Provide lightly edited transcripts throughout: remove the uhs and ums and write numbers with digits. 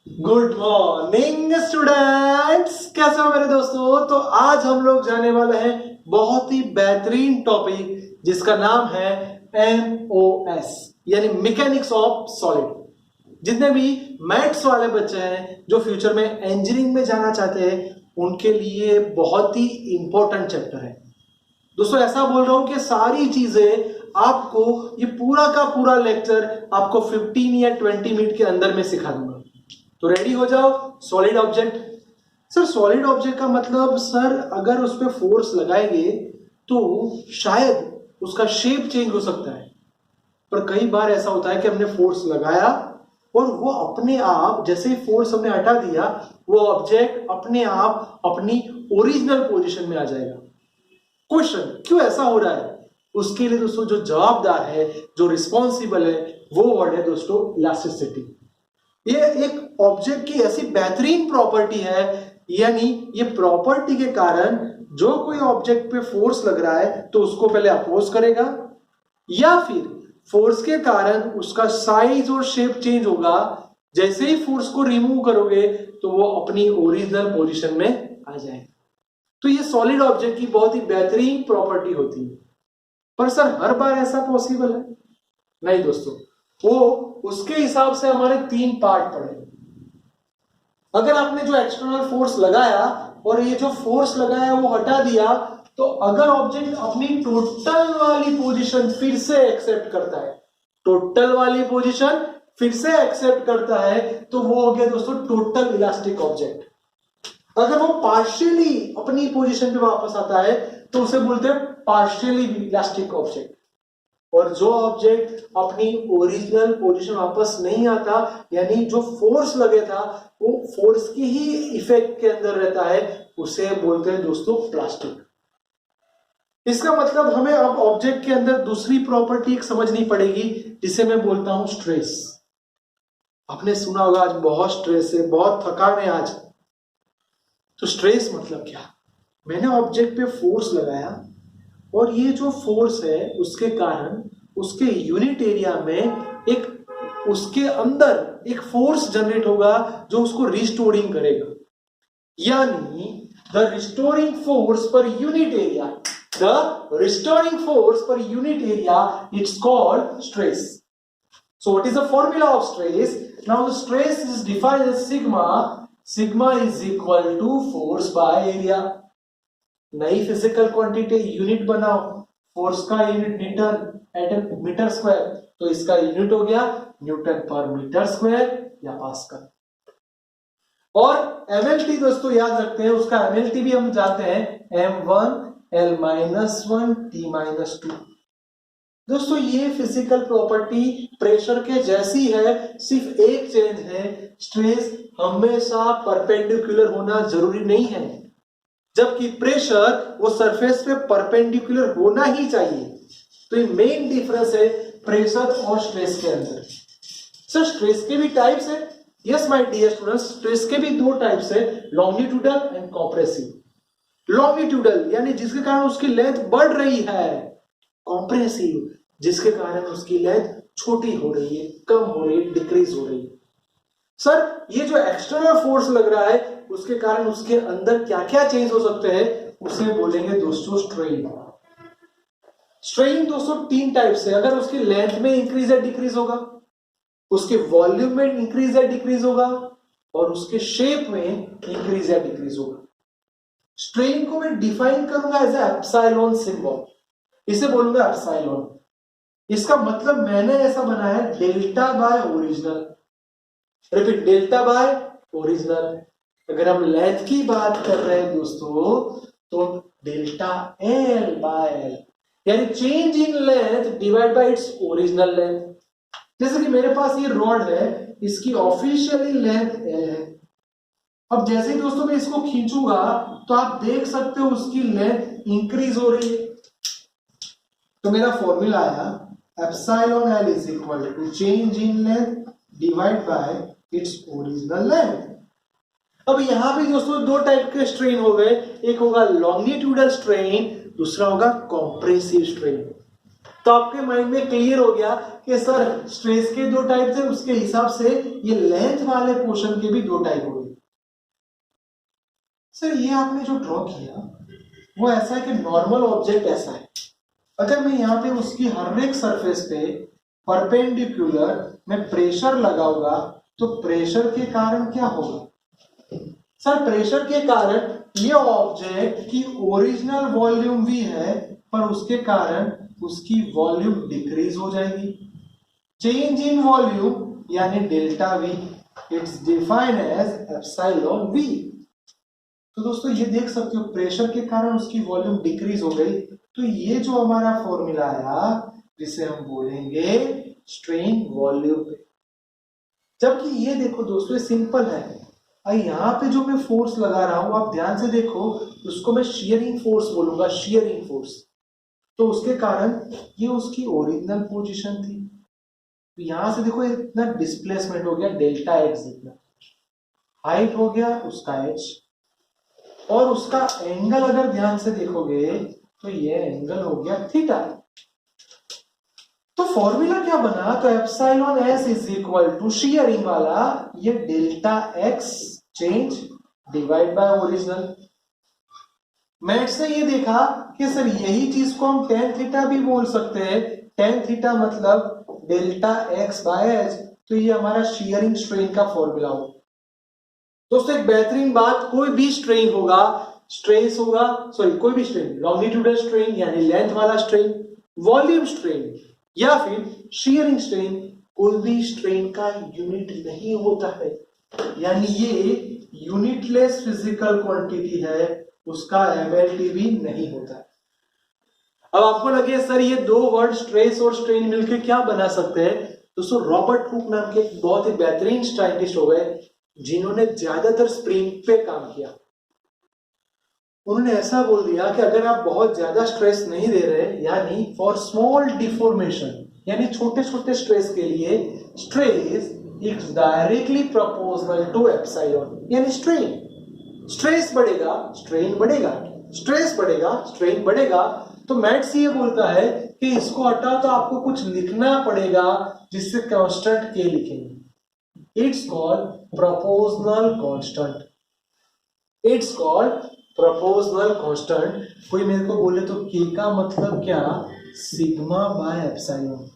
Good morning students, कैसे हो मेरे दोस्तों। तो आज हम लोग जाने वाले हैं बहुत ही बेहतरीन टॉपिक जिसका नाम है एमओएस यानी मैकेनिक्स ऑफ सॉलिड। जितने भी मैथ्स वाले बच्चे हैं जो फ्यूचर में इंजीनियरिंग में जाना चाहते हैं उनके लिए बहुत ही इंपॉर्टेंट चैप्टर है दोस्तों। ऐसा बोल रहा हूं कि सारी चीजें आपको ये पूरा का पूरा लेक्चर आपको 15 या 20 मिनट के अंदर में सिखा दूंगा। तो रेडी हो जाओ। Solid object. Sir solid object का मतलब सर अगर उस पर फोर्स लगाएंगे तो शायद उसका शेप चेंज हो सकता है, पर कई बार ऐसा होता है कि हमने फोर्स लगाया और वो अपने आप जैसे ही फोर्स हमने हटा दिया वो ऑब्जेक्ट अपने आप अपनी ओरिजिनल पोजीशन में आ जाएगा। क्वेश्चन क्यों ऐसा हो रहा है, उसके लिए दोस्तों जो जवाबदार है, जो रिस्पॉन्सिबल है, वो वर्ड है दोस्तों इलास्टिसिटी। ये एक ऑब्जेक्ट की ऐसी बेहतरीन प्रॉपर्टी है, यानी ये प्रॉपर्टी के कारण जो कोई ऑब्जेक्ट पे फोर्स लग रहा है तो उसको पहले अपोज करेगा या फिर फोर्स के कारण उसका साइज और शेप चेंज होगा। जैसे ही फोर्स को रिमूव करोगे तो वो अपनी ओरिजिनल पोजीशन में आ जाएगा। तो ये सॉलिड ऑब्जेक्ट की बहुत ही बेहतरीन प्रॉपर्टी होती है। पर सर हर बार ऐसा पॉसिबल है? नहीं दोस्तों, वो उसके हिसाब से हमारे 3 पार्ट पड़े। अगर आपने जो एक्सटर्नल फोर्स लगाया और ये जो फोर्स लगाया वो हटा दिया, तो अगर ऑब्जेक्ट अपनी टोटल वाली पोजीशन फिर से एक्सेप्ट करता है, टोटल वाली पोजीशन फिर से एक्सेप्ट करता है, तो वो हो गया दोस्तों टोटल इलास्टिक ऑब्जेक्ट। अगर वो पार्शियली अपनी पोजीशन पे वापस आता है तो उसे बोलते हैं पार्शियली इलास्टिक ऑब्जेक्ट। और जो ऑब्जेक्ट अपनी ओरिजिनल पोजीशन वापस नहीं आता, यानी जो फोर्स लगे था वो फोर्स की ही इफेक्ट के अंदर रहता है, उसे बोलते हैं दोस्तों प्लास्टिक। इसका मतलब हमें अब ऑब्जेक्ट के अंदर दूसरी प्रॉपर्टी एक समझनी पड़ेगी जिसे मैं बोलता हूं स्ट्रेस। आपने सुना होगा आज बहुत स्ट्रेस है, बहुत थकान है आज। तो स्ट्रेस मतलब क्या? मैंने ऑब्जेक्ट पे फोर्स लगाया और ये जो फोर्स है उसके कारण उसके यूनिट एरिया में एक उसके अंदर एक फोर्स जनरेट होगा जो उसको रिस्टोरिंग करेगा। यानी the restoring force per unit area, the restoring force per unit area, it's called stress. So what is the formula of stress? Now the stress is defined as sigma. Sigma is equal to force by area. नई physical quantity unit बनाओ, force का unit newton at metre square, तो इसका unit हो गया newton per metre square या pascal. और MLT दोस्तों याद रखते हैं, उसका एमएलटी भी हम जानते हैं m1 L-1 T-2। दोस्तों ये फिजिकल प्रॉपर्टी प्रेशर के जैसी है, सिर्फ एक चेंज है, स्ट्रेस हमेशा परपेंडिकुलर होना जरूरी नहीं है, जबकि प्रेशर वो सरफेस पे परपेंडिकुलर होना ही चाहिए। तो ये मेन डिफरेंस है प्रेशर और स्ट्रेस के अंदर। सर स्ट्रेस के भी टाइप्स है? Yes my dear students, stress के भी 2 टाइप्स है, लॉन्गिट्यूडल एंड कॉम्प्रेसिव। लॉन्गिट्यूडल यानी जिसके कारण उसकी लेंथ बढ़ रही है, कॉम्प्रेसिव जिसके कारण उसकी लेंथ छोटी हो रही है, कम हो रही है, डिक्रीज हो रही है। सर ये जो एक्सटर्नल फोर्स लग रहा है उसके कारण उसके अंदर क्या क्या चेंज हो सकते हैं, उसे बोलेंगे दोस्तों स्ट्रेन। स्ट्रेन दोस्तों 3 टाइप से, अगर उसकी लेंथ में इंक्रीज या डिक्रीज होगा, उसके वॉल्यूम में इंक्रीज या डिक्रीज होगा, और उसके शेप में इंक्रीज या डिक्रीज होगा। स्ट्रेन को मैं डिफाइन करूंगा एज एप्सिलॉन सिंबल, इसे बोलूंगा एप्सिलॉन। इसका मतलब मैंने ऐसा बनाया है delta by original. Repeat, delta by original. अगर हम लेंथ की बात कर रहे हैं दोस्तों तो डेल्टा एल बाय एल, यानी change in length divide by its original length. जैसे कि मेरे पास ये रॉड है, इसकी ऑफिशियली लेंथ एल है। अब जैसे ही दोस्तों मैं इसको खींचूंगा तो आप देख सकते हो उसकी लेंथ इंक्रीज हो रही है। तो मेरा फॉर्मूला आया epsilon L is equal to change in length divide by its original length. अब यहां भी दोस्तों 2 टाइप के स्ट्रेन हो गए, एक होगा लॉन्गिट्यूडल स्ट्रेन, दूसरा होगा कॉम्प्रेसिव स्ट्रेन। तो आपके माइंड में क्लियर हो गया कि सर स्ट्रेस के दो टाइप थे, उसके हिसाब से ये लेंथ वाले पोर्शन के भी दो टाइप हो गए। सर ये आपने जो ड्रॉ किया वो ऐसा है कि नॉर्मल ऑब्जेक्ट ऐसा है, अगर मैं यहाँ पे उसकी हर एक सरफेस पे परपेंडिकुलर में प्रेशर लगाऊंगा तो प्रेशर के कारण क्या होगा? सर प्रेशर के कारण ये ऑब्जेक्ट की ओरिजिनल वॉल्यूम V है, पर उसके कारण उसकी वॉल्यूम डिक्रीज हो जाएगी। चेंज इन वॉल्यूम यानी delta V, it's defined as epsilon V। तो दोस्तों ये देख सकते हो प्रेशर के कारण उसकी वॉल्यूम डिक्रीज हो गई, तो ये जो हमारा फॉर्मूला आया जिसे हम बोलेंगे स्ट्रेन वॉल्यूम पे। जबकि ये देखो दोस्तों ये सिंपल है, यहाँ पे जो मैं फोर्स लगा रहा हूं आप ध्यान से देखो, उसको मैं शियरिंग फोर्स बोलूंगा, शियरिंग फोर्स। तो उसके कारण ये उसकी ओरिजिनल पोजीशन थी, तो यहां से देखो इतना डिस्प्लेसमेंट हो गया डेल्टा एक्स, जितना हाइट हो गया उसका एच, और उसका एंगल अगर ध्यान से देखोगे तो ये एंगल हो गया थीटा। तो फॉर्मूला क्या बना? तो epsilon S is equal to shearing वाला ये delta X change divide by original. Maths ने ये देखा कि सर यही चीज को हम टेन थीटा भी बोल सकते हैं, टेन थीटा मतलब डेल्टा एक्स बाय एच, तो ये हमारा शियरिंग स्ट्रेन का फॉर्मूला हो। दोस्तों एक बेहतरीन बात, कोई भी स्ट्रेन होगा, स्ट्रेस होगा, सॉरी कोई भी स्ट्रेन, लॉन्गिट्यूडल स्ट्रेन यानी लेंथ वाला स्ट्रेन, वॉल्यूम स्ट्रेन या फिर शियरिंग स्ट्रेन, कोई भी स्ट्रेन का यूनिट नहीं होता है, यानी ये यूनिटलेस फिजिकल क्वांटिटी है, उसका एमएलटी भी नहीं होता है। अब आपको लगे सर ये दो वर्ड स्ट्रेस और स्ट्रेन मिलकर क्या बना सकते हैं? दोस्तों रॉबर्ट हुक नाम के एक बहुत ही बेहतरीन साइंटिस्ट हो गए जिन्होंने ज्यादातर स्प्रिंग पे काम किया। उन्होंने ऐसा बोल दिया कि अगर आप बहुत ज्यादा स्ट्रेस नहीं दे रहे, यानी फॉर स्मॉल डिफॉर्मेशन, यानी छोटे छोटे स्ट्रेस के लिए stress is directly proportional to epsilon, यानी स्ट्रेन। स्ट्रेस बढ़ेगा स्ट्रेन बढ़ेगा, स्ट्रेस बढ़ेगा स्ट्रेन बढ़ेगा। तो मैथ्स ये बोलता है कि इसको हटाओ तो आपको कुछ लिखना पड़ेगा जिससे कांस्टेंट के लिखेंगे। It's called proportional constant. It's called proportional constant. कोई मेरे को बोले तो K का मतलब क्या? सिग्मा बाय एप्सिलॉन,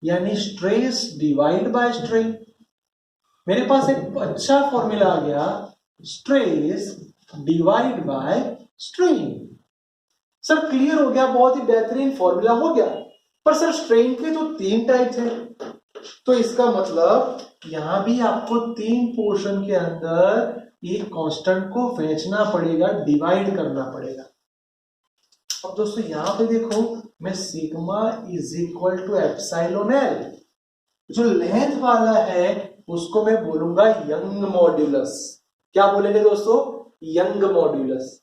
यानी स्ट्रेस डिवाइड बाय स्ट्रेन। मेरे पास एक अच्छा फॉर्मूला आ गया, stress divide by strain. Sir clear हो गया, बहुत ही बेहतरीन फॉर्मूला हो गया। पर सर स्ट्रेन के तो तीन टाइप थे, तो इसका मतलब यहां भी आपको तीन पोर्शन के अंदर एक कांस्टेंट को फेंचना पड़ेगा, डिवाइड करना पड़ेगा। अब दोस्तों यहां पे देखो, मैं sigma is equal to epsilon L, जो लेंथ वाला है उसको मैं बोलूंगा यंग मॉड्यूलस। क्या बोलेंगे दोस्तों? Young modulus.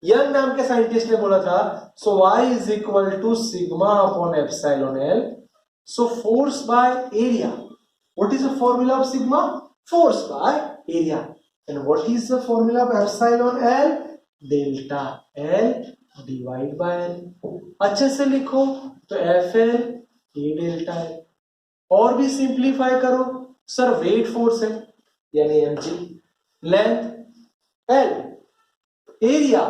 यंग नाम के साइंटिस्ट ने बोला था, so Y is equal to sigma upon epsilon L, so force by area. What is the formula of sigma? Force by area. And what is the formula of epsilon L? Delta L divide by L. अच्छे से लिखो तो FL A delta L। और भी simplify करो, sir weight force है यानी mg, length L, area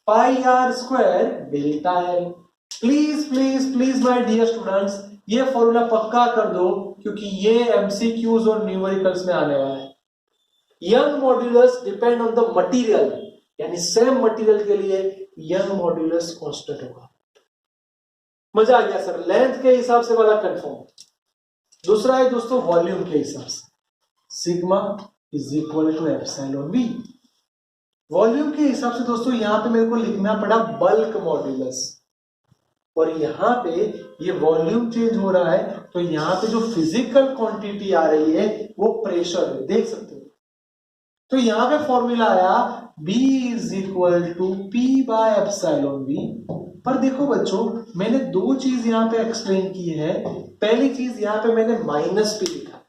pi R square delta L। Please please please my dear students, ये फॉर्मूला पक्का कर दो क्योंकि ये एमसीक्यूज और न्यूमेरिकल्स में आने वाला है। Young modulus depend on the material, यानी सेम मटेरियल के लिए यंग मॉड्यूलस कांस्टेंट होगा। मजा आ गया सर, लेंथ के हिसाब से वाला कंफर्म। दूसरा है दोस्तों वॉल्यूम के हिसाब से, sigma is equal to epsilon V. Volume के हिसाब से दोस्तों यहां पे मेरे को लिखना पड़ा बल्क मॉड्यूलस, और यहां पे ये वॉल्यूम चेंज हो रहा है तो यहां पे जो फिजिकल क्वांटिटी आ रही है वो प्रेशर है, देख सकते हो। तो यहां पे फॉर्मूला आया B is equal to P by epsilon V। पर देखो बच्चों, मैंने दो चीज यहां पे एक्सप्लेन की है। पहली चीज यहां पे मैंने माइनस P लिखा,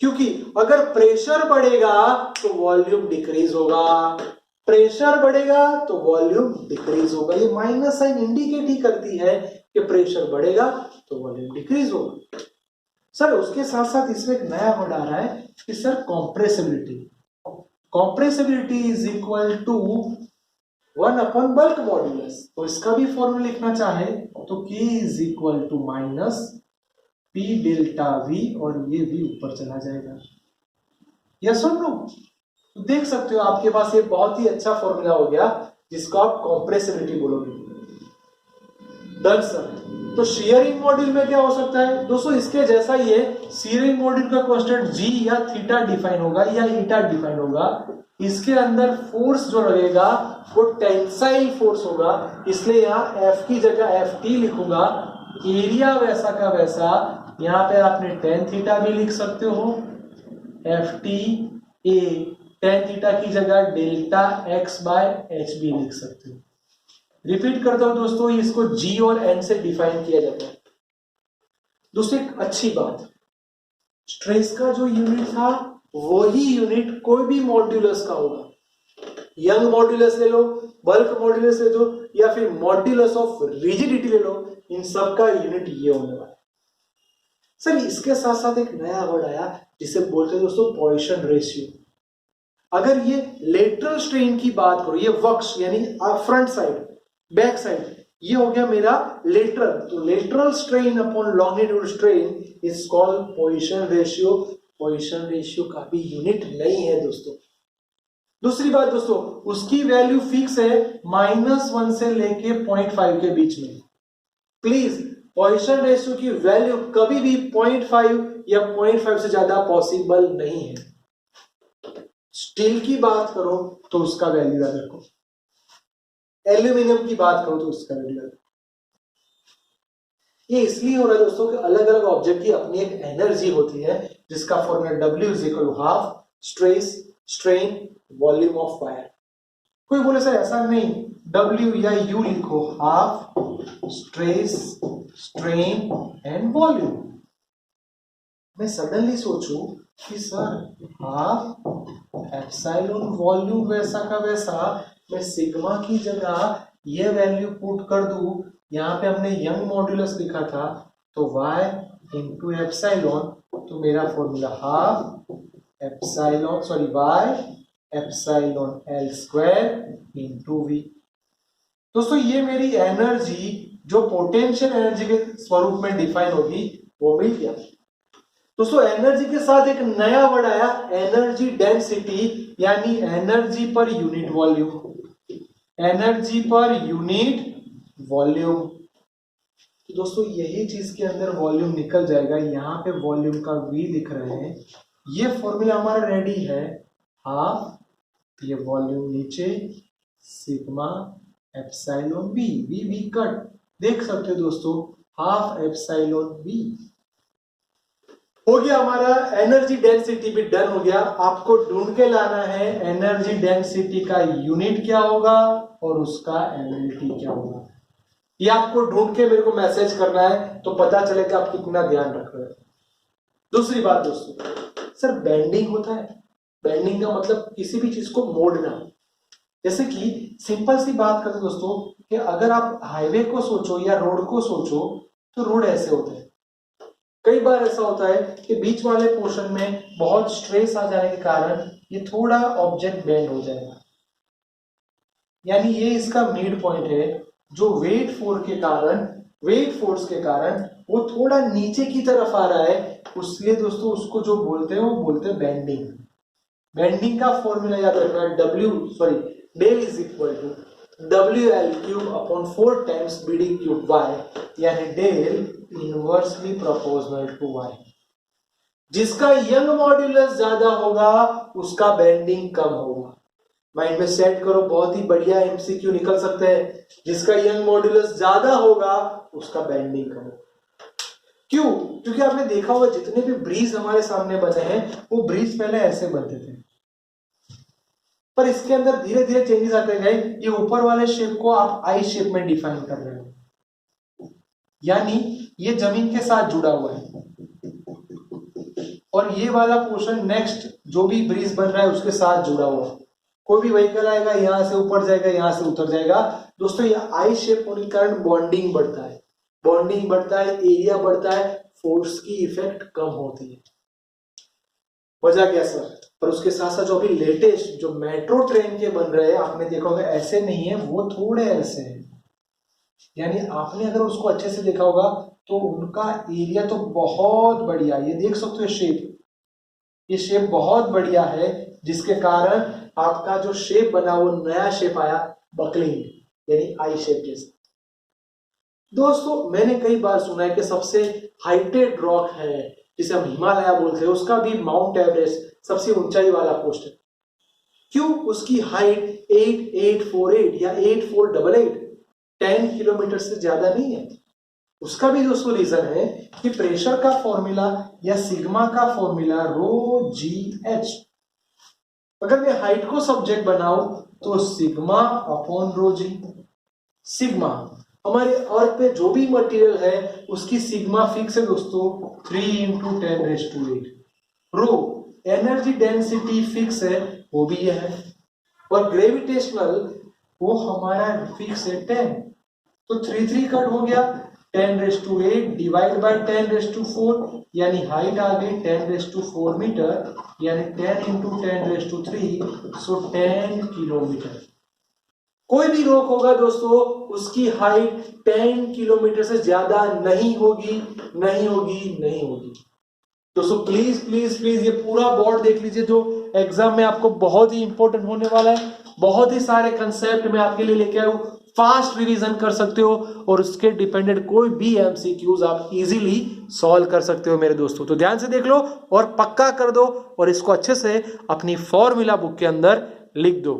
क्योंकि अगर प्रेशर बढ़ेगा तो वॉल्यूम डिक्रीज होगा, प्रेशर बढ़ेगा तो वॉल्यूम डिक्रीज होगा। ये माइनस साइन इंडिकेट ही करती है कि प्रेशर बढ़ेगा तो वॉल्यूम डिक्रीज होगा। सर उसके साथ साथ इसमें एक नया वर्ड आ रहा है कि sir compressibility. Compressibility is equal to 1 upon bulk modulus. तो इसका भी फॉर्मूला लिखना चाहे तो K is equal to minus P delta V, और ये V ऊपर चला जाएगा। यस और नो? देख सकते हो आपके पास ये बहुत ही अच्छा फॉर्मूला हो गया जिसको आप कॉम्प्रेसिबिलिटी बोलोगे। Done sir. तो शियरिंग मॉड्यूल में क्या हो सकता है दोस्तों, इसके जैसा ही है। शियरिंग मॉड्यूल का कांस्टेंट G या थीटा डिफाइन होगा या ईटा डिफाइन होगा। इसके अंदर फोर्स जो रहेगा वो टेंसाइल फोर्स होगा, इसलिए यहाँ F की जगह FT लिखूंगा। एरिया वैसा का वैसा, यहाँ पे आपने टेन थीटा भी लिख सकते हो, FT A टेन थीटा की जगह डेल्टा X बाय H भी लिख सकते हो। रिपीट करता हूं दोस्तों, इसको G और N से डिफाइन किया जाता है। दोस्तों एक अच्छी बात, स्ट्रेस का जो यूनिट था वही यूनिट कोई भी मॉड्यूलस का होगा। यंग मॉड्यूलस ले लो, बल्क मॉड्यूलस ले लो, या फिर मॉड्यूलस ऑफ रिजिडिटी ले लो, इन सब का यूनिट ये होने वाला है। सर इसके साथ साथ एक नया वर्ड आया जिसे बोलते हैं दोस्तों पॉइसन रेशियो। अगर ये लेटरल स्ट्रेन की बात करो, ये वक्ष यानी फ्रंट साइड, बैक साइड, ये हो गया मेरा लेटरल। तो lateral strain upon longitude strain is called Poisson ratio. Poisson ratio का भी यूनिट नहीं है दोस्तों। दूसरी बात दोस्तों, उसकी वैल्यू फिक्स है -1 से लेके 0.5 के बीच में। प्लीज पॉइसन रेशियो की वैल्यू कभी भी 0.5 या 0.5 से ज्यादा पॉसिबल नहीं है। स्टील की बात करो तो उसका वैल्यू याद रखो, एल्यूमिनियम की बात करो तो उसका वैल्यू याद रखो। ये इसलिए हो रहा है दोस्तों कि अलग अलग ऑब्जेक्ट की अपनी एक एनर्जी होती है जिसका formula W is equal to half stress strain volume of wire. कोई बोले सर ऐसा नहीं, W या U लिखो, half stress strain and volume. मैं सडनली सोचूं कि सर हाफ एप्सिलॉन वॉल्यूम वैसा का वैसा, मैं सिग्मा की जगह ये वैल्यू पुट कर दूं। यहाँ पे हमने यंग मॉड्यूलस लिखा था तो y इंटू एप्सिलॉन, तो मेरा formula half epsilon sorry y epsilon L square into V। दोस्तों ये मेरी एनर्जी जो पोटेंशियल एनर्जी के स्वरूप में डिफाइन होगी वो मिल गया। दोस्तों एनर्जी के साथ एक नया वर्ड आया, एनर्जी डेंसिटी, यानी energy per unit volume. Energy per unit volume. तो दोस्तों यही चीज के अंदर वॉल्यूम निकल जाएगा। यहाँ पे वॉल्यूम का V लिख रहे हैं। ये फॉर्मूला हमारा रेडी है, हाफ ये वॉल्यूम नीचे sigma epsilon V, V cut देख सकते हो दोस्तों, हाफ एप्सिलॉन V हो गया। हमारा एनर्जी डेंसिटी भी डन हो गया। आपको ढूंढ के लाना है एनर्जी डेंसिटी का यूनिट क्या होगा और उसका एनर्जी क्या होगा। ये आपको ढूंढ के मेरे को मैसेज करना है तो पता चलेगा आप कितना ध्यान रख रहे हैं। दूसरी बात दोस्तों, सर बेंडिंग होता है। बेंडिंग का मतलब किसी भी चीज को मोड़ना। जैसे कि सिंपल सी बात करते दोस्तों कि अगर आप हाईवे को सोचो या रोड को सोचो तो रोड ऐसे होते हैं। कई बार ऐसा होता है कि बीच वाले पोर्शन में बहुत स्ट्रेस आ जाने के कारण ये थोड़ा ऑब्जेक्ट बेंड हो जाएगा, यानी ये इसका मिड पॉइंट है जो वेट फोर्स के कारण वो थोड़ा नीचे की तरफ आ रहा है। उसलिए दोस्तों उसको जो बोलते हैं वो बोलते हैं बेंडिंग। बेंडिंग का फॉर्मूला याद रखना है, del is equal to WL cube upon 4 times BD cube Y, यानी del inversely proportional to Y। जिसका यंग मॉड्यूलस ज्यादा होगा उसका बेंडिंग कम होगा। माइंड में सेट करो, बहुत ही बढ़िया MCQ निकल सकते हैं। जिसका यंग मॉड्यूलस ज्यादा होगा उसका बेंडिंग कम होगा। क्यों? क्योंकि आपने देखा होगा जितने भी ब्रिज हमारे सामने बने हैं वो ब्रिज पहले ऐसे बनते थे, पर इसके अंदर धीरे धीरे चेंजेस आते गए। ये ऊपर वाले शेप को आप आई शेप में डिफाइन कर रहे हो, यानी ये जमीन के साथ जुड़ा हुआ है और ये वाला पोर्शन नेक्स्ट जो भी ब्रिज बन रहा है उसके साथ जुड़ा हुआ है। कोई भी व्हीकल आएगा यहां से ऊपर जाएगा, यहां से उतर जाएगा। दोस्तों ये आई शेप होने के कारण बॉन्डिंग बढ़ता है। बॉन्डिंग बढ़ता है, एरिया बढ़ता है, फोर्स की इफेक्ट कम होती है। मजा क्या सर? पर उसके साथ साथ जो अभी लेटेस्ट जो मेट्रो ट्रेन के बन रहे हैं, आपने देखा होगा ऐसे नहीं है, वो थोड़े ऐसे हैं। यानी आपने अगर उसको अच्छे से देखा होगा तो उनका एरिया तो बहुत बढ़िया, ये देख सकते हो शेप, ये शेप बहुत बढ़िया है, जिसके कारण आपका जो शेप बना वो नया शेप आया, बकलिंग, यानी आई शेप जैसे। दोस्तों मैंने कई बार सुना है कि सबसे हाइटेड रॉक है जिसे हम हिमालय बोलते हैं, उसका भी माउंट एवरेस्ट सबसे ऊंचाई वाला पोस्ट है। क्यों? उसकी हाइट 8848 या 8488, 10 किलोमीटर से ज्यादा नहीं है। उसका भी दोस्तों रीजन है कि प्रेशर का फॉर्मूला या सिग्मा का फॉर्मूला रो जी एच। अगर मैं हाइट को सब्जेक्ट बनाऊं तो सिग्मा अपॉन रो जी। सिग्मा हमारे अर्थ पे जो भी मटेरियल है उसकी सिग्मा फिक्स है दोस्तों, 3 इंटू 10⁸। रो एनर्जी डेंसिटी फिक्स है, वो भी यह है। और ग्रेविटेशनल वो हमारा फिक्स है 10, तो 3 कट हो गया, 10⁸ डिवाइड बाय 10⁴, यानी हाइट आ गई 10⁴ मीटर, यानी 10 इंटू 10⁵, सो 10 किलोमीटर। कोई भी रॉक होगा दोस्तों उसकी हाइट 10 किलोमीटर से ज्यादा नहीं होगी, नहीं होगी, नहीं होगी। दोस्तों प्लीज प्लीज प्लीज ये पूरा बोर्ड देख लीजिए, जो एग्जाम में आपको बहुत ही इंपॉर्टेंट होने वाला है। बहुत ही सारे कंसेप्ट मैं आपके लिए लेके आया हूं, फास्ट रिवीजन कर सकते हो और उसके डिपेंडेंट कोई भी एमसीक्यूज आप इजीली सॉल्व कर सकते हो मेरे दोस्तों। तो ध्यान से देख लो और पक्का कर दो और इसको अच्छे से अपनी फॉर्मूला बुक के अंदर लिख दो।